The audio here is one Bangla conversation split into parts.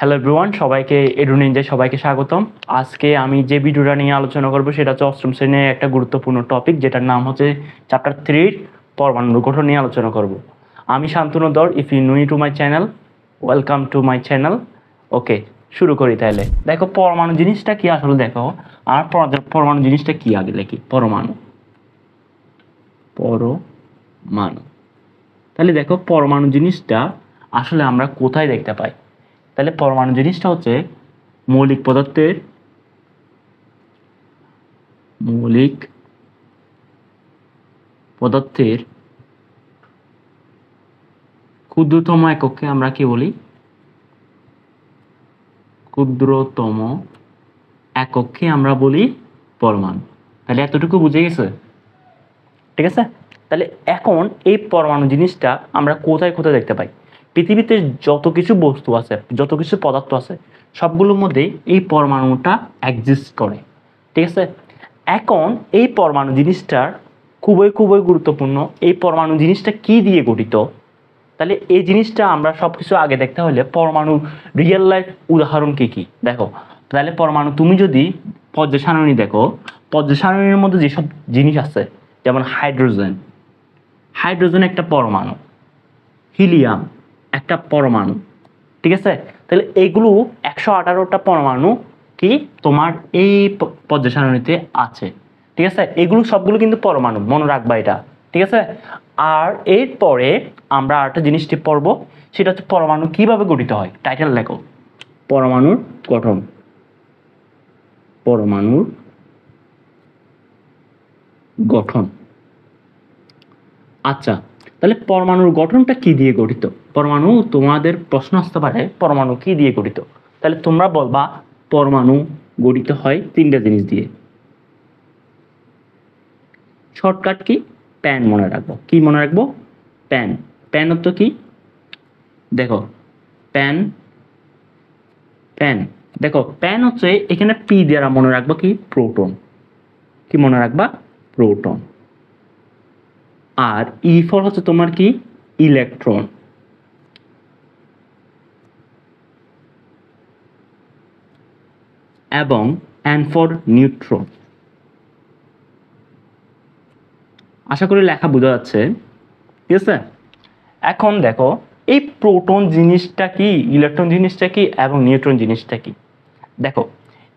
হ্যালো এভরিওয়ান, সবাইকে এডু নিনজায় সবাইকে স্বাগতম। আজকে আমি যে ভিডিওটা নিয়ে আলোচনা করব সেটা হচ্ছে অষ্টম শ্রেণীর একটা গুরুত্বপূর্ণ টপিক, যেটার নাম হচ্ছে চ্যাপ্টার 3 পরমাণুর গঠন নিয়ে আলোচনা করব। আমি Shantanu Dhar. If you new to my channel, welcome to my channel. Okay, শুরু করি তাহলে। দেখো পরমাণু জিনিসটা কি আসলে, দেখো আর পরমাণু জিনিসটা কি আগে লিখি। পরমাণু, পরমাণু। তাহলে দেখো পরমাণু জিনিসটা আসলে আমরা কোথায় দেখতে পাই। তাহলে পরমাণু জিনিসটা হচ্ছে মৌলিক পদার্থের ক্ষুদ্রতম এককে আমরা কি বলি? ক্ষুদ্রতম এককে আমরা বলি পরমাণু। তাহলে এতটুকু বুঝে গেছে? ঠিক আছে। তাহলে এখন এই পরমাণু জিনিসটা আমরা কোথায় কোথায় দেখতে পাই? পৃথিবীতে যত কিছু বস্তু আছে, যত কিছু পদার্থ আছে, সবগুলোর মধ্যে এই পরমাণুটা এক্সিস্ট করে। ঠিক আছে। এখন এই পরমাণু জিনিসটার খুবই খুবই গুরুত্বপূর্ণ। এই পরমাণু জিনিসটা কি দিয়ে গঠিত? তাহলে এই জিনিসটা আমরা সবকিছু আগে দেখতে হলে পরমাণু রিয়েল লাইফ উদাহরণ কি কি দেখো। তাহলে পরমাণু, তুমি যদি পর্যায় সারণী দেখো, পর্যায় সারণীর মধ্যে যেসব জিনিস আছে, যেমন হাইড্রোজেন একটা পরমাণু, হিলিয়াম একটা পরমাণু। ঠিক আছে। তাহলে এইগুলো 118টা পরমাণু কি তোমার এই পর্যায় সারণীতে আছে। ঠিক আছে। এগুলো সবগুলো কিন্তু পরমাণু, মনে রাখবা এটা। ঠিক আছে। আর এরপরে আমরা আরেকটা জিনিসটি পড়ব, সেটা হচ্ছে পরমাণু কিভাবে গঠিত হয়। টাইটেল লেখো, পরমাণুর গঠন। পরমাণুর গঠন। আচ্ছা, তাহলে পরমাণুর গঠনটা কি দিয়ে গঠিত? পরমাণু, তোমাদের প্রশ্ন আসতে পারে পরমাণু কি দিয়ে গঠিত। তাহলে তোমরা বলবা পরমাণু গঠিত হয় 3টা জিনিস দিয়ে। Shortcut key? প্যান মনে রাখবো। কি মনে রাখবো? প্যান। প্যান অর্থ কি? দেখো প্যান, প্যান দেখো প্যান হচ্ছে, এখানে পি দ্বারা মনে রাখবো কি? প্রোটন। কি মনে রাখবা? প্রোটন। আর ই ফর হচ্ছে তোমার কি? ইলেকট্রন। এবং এন ফর নিউট্রন। আশা করি লেখা বোঝা যাচ্ছে। ঠিক আছে। এখন দেখো এই প্রোটন জিনিসটা কি, ইলেকট্রন জিনিসটা কি, এবং নিউট্রন জিনিসটা কি। দেখো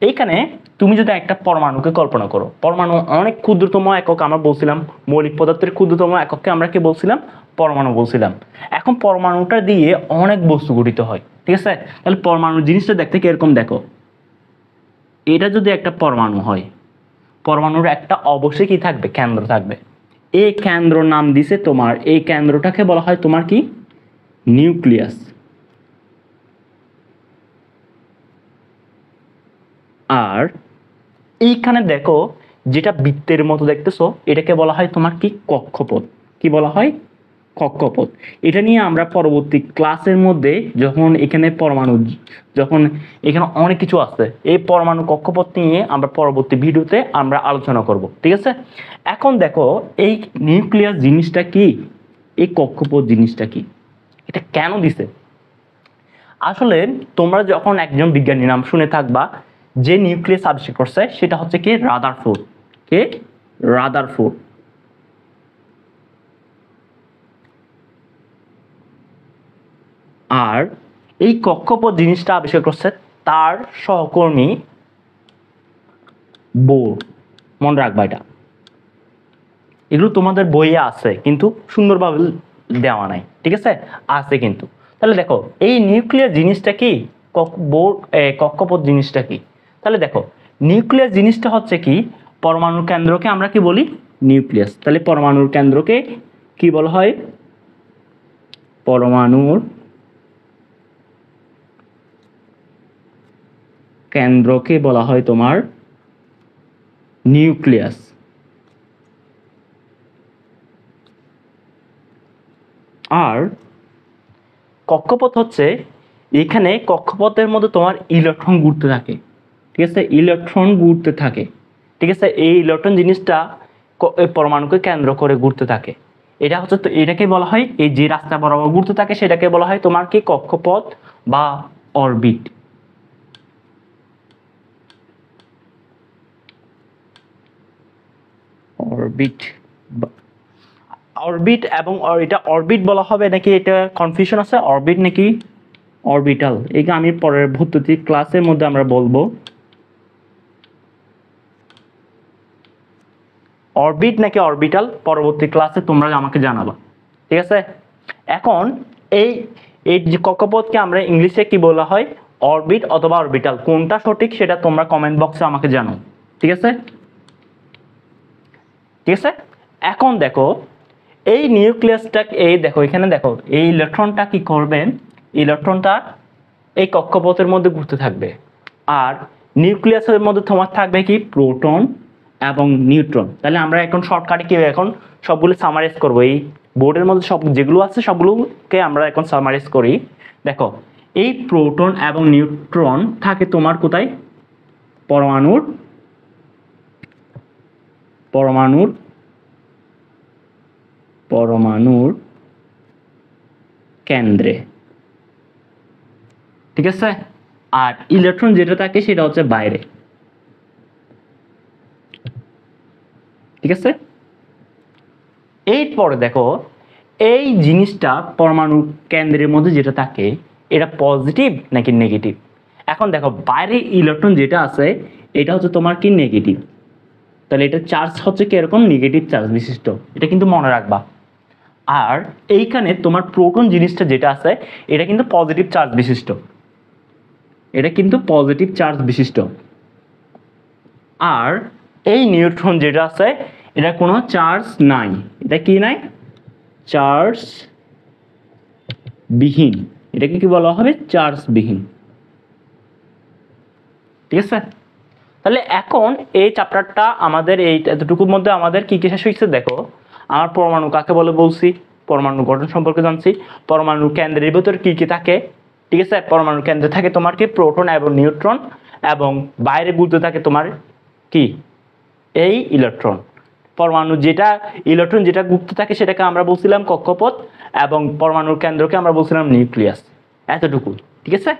এইখানে তুমি যদি একটা পরমাণুকে কল্পনা করো, পরমাণু অনেক ক্ষুদ্রতম একক, আমরা বলছিলাম মৌলিক পদার্থের ক্ষুদ্রতম এককে আমরা কি বলছিলাম? পরমাণু বলছিলাম। এখন পরমাণুটা দিয়ে অনেক বস্তু গঠিত হয়। ঠিক আছে। তাহলে পরমাণু জিনিসটা দেখতে কি এরকম, দেখো এটা যদি একটা পরমাণু হয়, পরমাণুর একটা অবশ্যই কি থাকবে? কেন্দ্র থাকবে। এই কেন্দ্র নাম দিছে তোমার, এই কেন্দ্রটাকে বলা হয় তোমার কি? নিউক্লিয়াস। আর এইখানে দেখো যেটা বৃত্তের মতো দেখতেছো, এটাকে বলা হয় তোমার কি? কক্ষপথ। কি বলা হয়? কক্ষপথ। এটা নিয়ে আমরা পরবর্তী ক্লাসের মধ্যে, যখন এখানে পরমাণু, যখন এখানে অনেক কিছু আছে, এই পরমাণু কক্ষপথ নিয়ে আমরা পরবর্তী ভিডিওতে আমরা আলোচনা করব। ঠিক আছে। এখন দেখো এই নিউক্লিয়াস জিনিসটা কি, এই কক্ষপথ জিনিসটা কি, এটা কেন দিছে? আসলে তোমরা যখন একজন বিজ্ঞানীর নাম শুনে থাকবা, যে নিউক্লিয়াস আবিষ্কার করছে, সেটা হচ্ছে কি? রাদারফোর্ড। কে? রাদারফোর্ড। আর এই কক্ষপথ জিনিসটা আবিষ্কার করছে তার সহকর্মী বোর। মনে রাখবা এটা। এগুলো তোমাদের বইয়ে আছে কিন্তু সুন্দরভাবে দেওয়া নাই। ঠিক আছে। আছে কিন্তু। তাহলে দেখো এই নিউক্লিয়ার জিনিসটা কি, কক্ষপথ জিনিসটা কি। তাহলে দেখো নিউক্লিয়াস জিনিসটা হচ্ছে কি? পরমাণুর কেন্দ্রকে আমরা কি বলি? নিউক্লিয়াস। তাহলে পরমাণুর কেন্দ্রকে কি বলা হয়? পরমাণুর কেন্দ্রকে বলা হয় তোমার নিউক্লিয়াস। আর কক্ষপথ হচ্ছে, এখানে কক্ষপথের মধ্যে তোমার ইলেকট্রন ঘুরতে থাকে। ঠিক আছে। ইলেকট্রন ঘুরতে থাকে। ঠিক আছে। এই ইলেকট্রন জিনিসটা পরমাণুকে কেন্দ্র করে ঘুরতে থাকে। এটা হচ্ছে, এটাকে বলা হয়, এই যে রাস্তা বরাবর ঘুরতে থাকে সেটাকে বলা হয় তোমার কি? কক্ষপথ বা অরবিট। অরবিট অরবিট এবং এটা অরবিট বলা হবে নাকি, এটা কনফিউশন আছে, অরবিট নাকি অরবিটাল, এটা আমি পরের ভর্তি ক্লাসের মধ্যে আমরা বলবো। অরবিট নাকি অরবিটাল পরবর্তী ক্লাসে তোমরা আমাকে জানাবা, ঠিক আছে। এখন এই এই যে কক্ষপথকে আমরা ইংলিশে কি বলা হয়, অরবিট অথবা অরবিটাল, কোনটা সঠিক সেটা তোমরা কমেন্ট বক্সে আমাকে জানাও, ঠিক আছে। ঠিক আছে, এখন দেখো এই নিউক্লিয়াসটা, এই দেখো এখানে দেখো এই ইলেকট্রনটা কি করবেন, ইলেকট্রনটা এই কক্ষপথের মধ্যে ঘুরতে থাকবে, আর নিউক্লিয়াসের মধ্যে তোমার থাকবে কি প্রোটন এবং নিউট্রন। তাহলে আমরা এখন শর্টকাটে কি এখন সবগুলো সামারাইজ করব, এই বোর্ডের মধ্যে সব যেগুলো আছে সবগুলোকে আমরা এখন সামারাইজ করি। দেখো এই প্রোটন এবং নিউট্রন থাকে তোমার কোথায়, পরমাণুর পরমাণুর পরমাণুর কেন্দ্রে, ঠিক আছে। আর ইলেকট্রন যেটা থাকে সেটা হচ্ছে বাইরে, ঠিক আছে। এরপরে দেখো এই জিনিসটা পরমাণু কেন্দ্রের মধ্যে যেটা থাকে এটা পজিটিভ নাকি নেগেটিভ। এখন দেখো বাইরে ইলেকট্রন যেটা আছে এটা হচ্ছে তোমার কি নেগেটিভ, তাহলে এটা চার্জ হচ্ছে কি এরকম নেগেটিভ চার্জ বিশিষ্ট, এটা কিন্তু মনে রাখবা। আর এইখানে তোমার প্রোটন জিনিসটা যেটা আছে এটা কিন্তু পজিটিভ চার্জ বিশিষ্ট, এটা কিন্তু পজিটিভ চার্জ বিশিষ্ট। আর এই নিউট্রন যেটা আছে এটা কোনো চার্জ নাই, এটা কি নাই, চার্জ বিহীন, এটাকে কি বলা হবে, চার্জ বিহীন, ঠিক আছে। তাহলে এখন এই চ্যাপ্টারটা আমাদের এই এতটুকুর মধ্যে আমাদের কি কি শেষ হয়েছে, দেখো আমার পরমাণু কাকে বলে বলছি, পরমাণু গঠন সম্পর্কে জানছি, পরমাণু কেন্দ্রের ভিতর কি কি থাকে, ঠিক আছে। পরমাণু কেন্দ্রে থাকে তোমার কি প্রোটন এবং নিউট্রন, এবং বাইরে ঘুরতে থাকে তোমার কি এই ইলেকট্রন। পরমাণু যেটা ইলেকট্রন যেটা ঘুরতে থাকে সেটাকে আমরা বলছিলাম কক্ষপথ, এবং পরমাণুর কেন্দ্রকে আমরা বলছিলাম নিউক্লিয়াস, এতটুকু, ঠিক আছে।